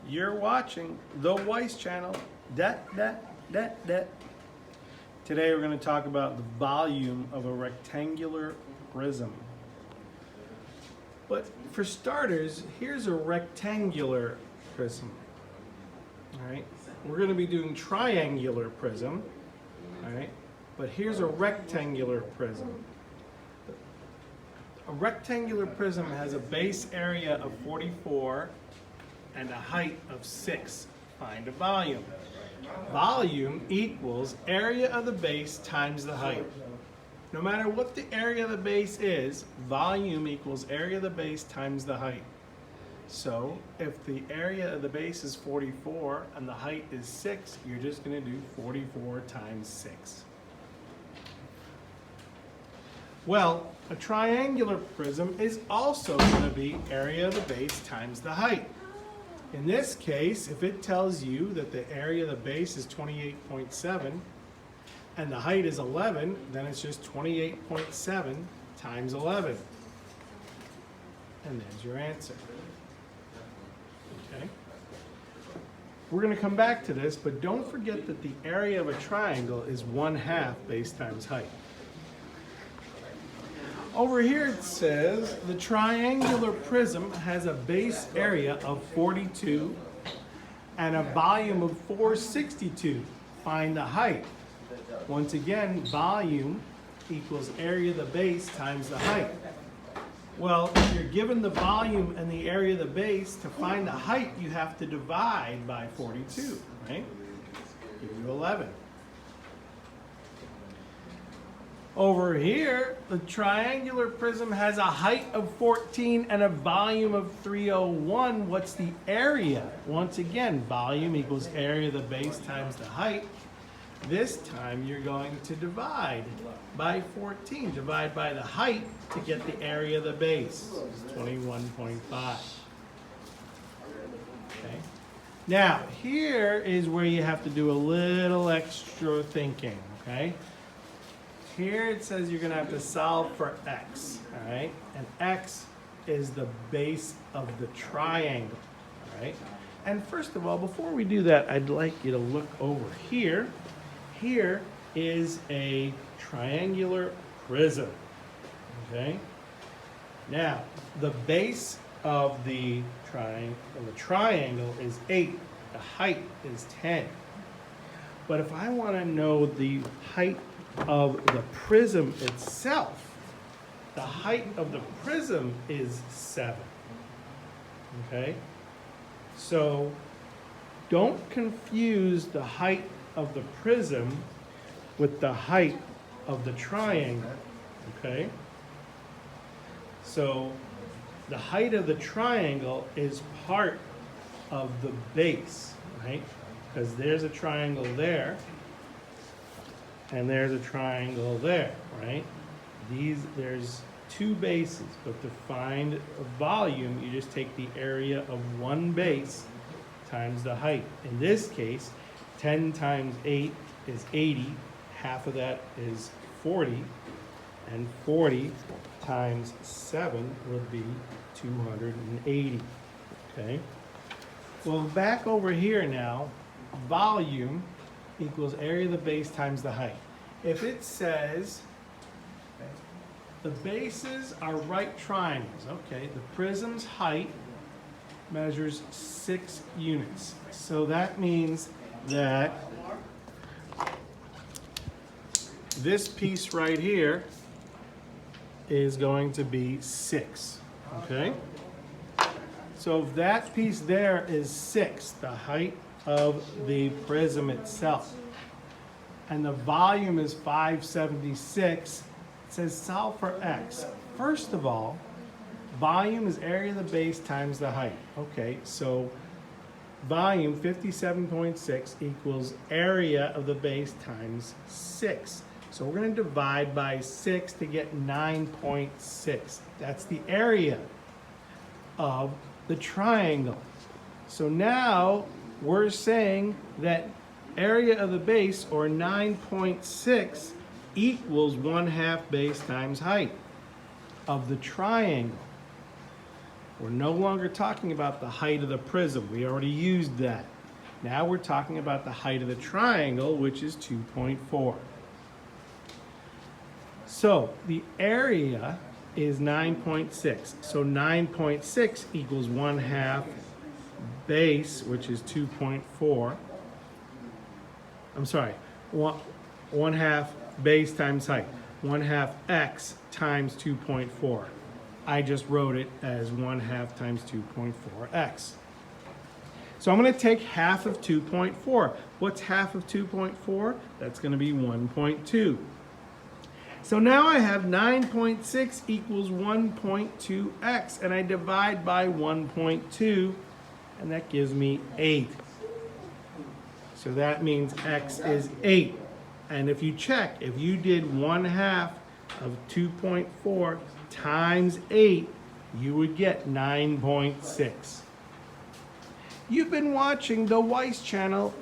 You're watching the Weiss channel. Today we're going to talk about the volume of a rectangular prism. But for starters, here's a rectangular prism. All right, we're going to be doing triangular prism. All right, but here's a rectangular prism. A rectangular prism has a base area of 44 and a height of 6. Find a volume. Volume equals area of the base times the height. No matter what the area of the base is, volume equals area of the base times the height. So if the area of the base is 44 and the height is 6, you're just going to do 44 times 6. Well, a triangular prism is also going to be area of the base times the height. In this case, if it tells you that the area of the base is 28.7 and the height is 11, then it's just 28.7 times 11. And there's your answer. Okay. We're going to come back to this, but don't forget that the area of a triangle is 1/2 base times height. Over here it says the triangular prism has a base area of 42 and a volume of 462. Find the height. Once again, volume equals area of the base times the height. Well, if you're given the volume and the area of the base, to find the height you have to divide by 42, right? Give you 11. Over here, the triangular prism has a height of 14 and a volume of 301. What's the area? Once again, volume equals area of the base times the height. This time you're going to divide by 14. Divide by the height to get the area of the base. It's 21.5. Okay. Now, here is where you have to do a little extra thinking, okay? Here it says you're going to have to solve for x, all right? And x is the base of the triangle, all right? And first of all, before we do that, I'd like you to look over here. Here is a triangular prism, okay? Now, the base of the triangle is 8. The height is 10. But if I want to know the height of the prism itself, the height of the prism is 7. Okay? So don't confuse the height of the prism with the height of the triangle. Okay? So the height of the triangle is part of the base, right? Because there's a triangle there. And there's a triangle there, right? There's two bases, but to find a volume, you just take the area of one base times the height. In this case, 10 times 8 is 80. Half of that is 40. And 40 times 7 would be 280, okay? Well, back over here now, volume equals area of the base times the height. If it says the bases are right triangles, okay, the prism's height measures 6 units. So that means that this piece right here is going to be 6, okay? So if that piece there is 6, the height of the prism itself, and the volume is 576, it says solve for x. First of all, volume is area of the base times the height. Okay, so volume 57.6 equals area of the base times 6. So we're going to divide by 6 to get 9.6. That's the area of the triangle. So now we're saying that area of the base, or 9.6, equals 1/2 base times height of the triangle. We're no longer talking about the height of the prism. We already used that. Now we're talking about the height of the triangle, which is 2.4. So the area is 9.6. So 9.6 equals 1/2 base, which is 2.4. I'm sorry, 1/2 base times height. 1/2 x times 2.4. I just wrote it as 1/2 times 2.4x. So I'm going to take half of 2.4. What's half of 2.4? That's going to be 1.2. So now I have 9.6 equals 1.2x, and I divide by 1.2, and that gives me 8. So that means x is 8. And if you check, if you did 1/2 of 2.4 times 8, you would get 9.6. You've been watching the Weiss channel.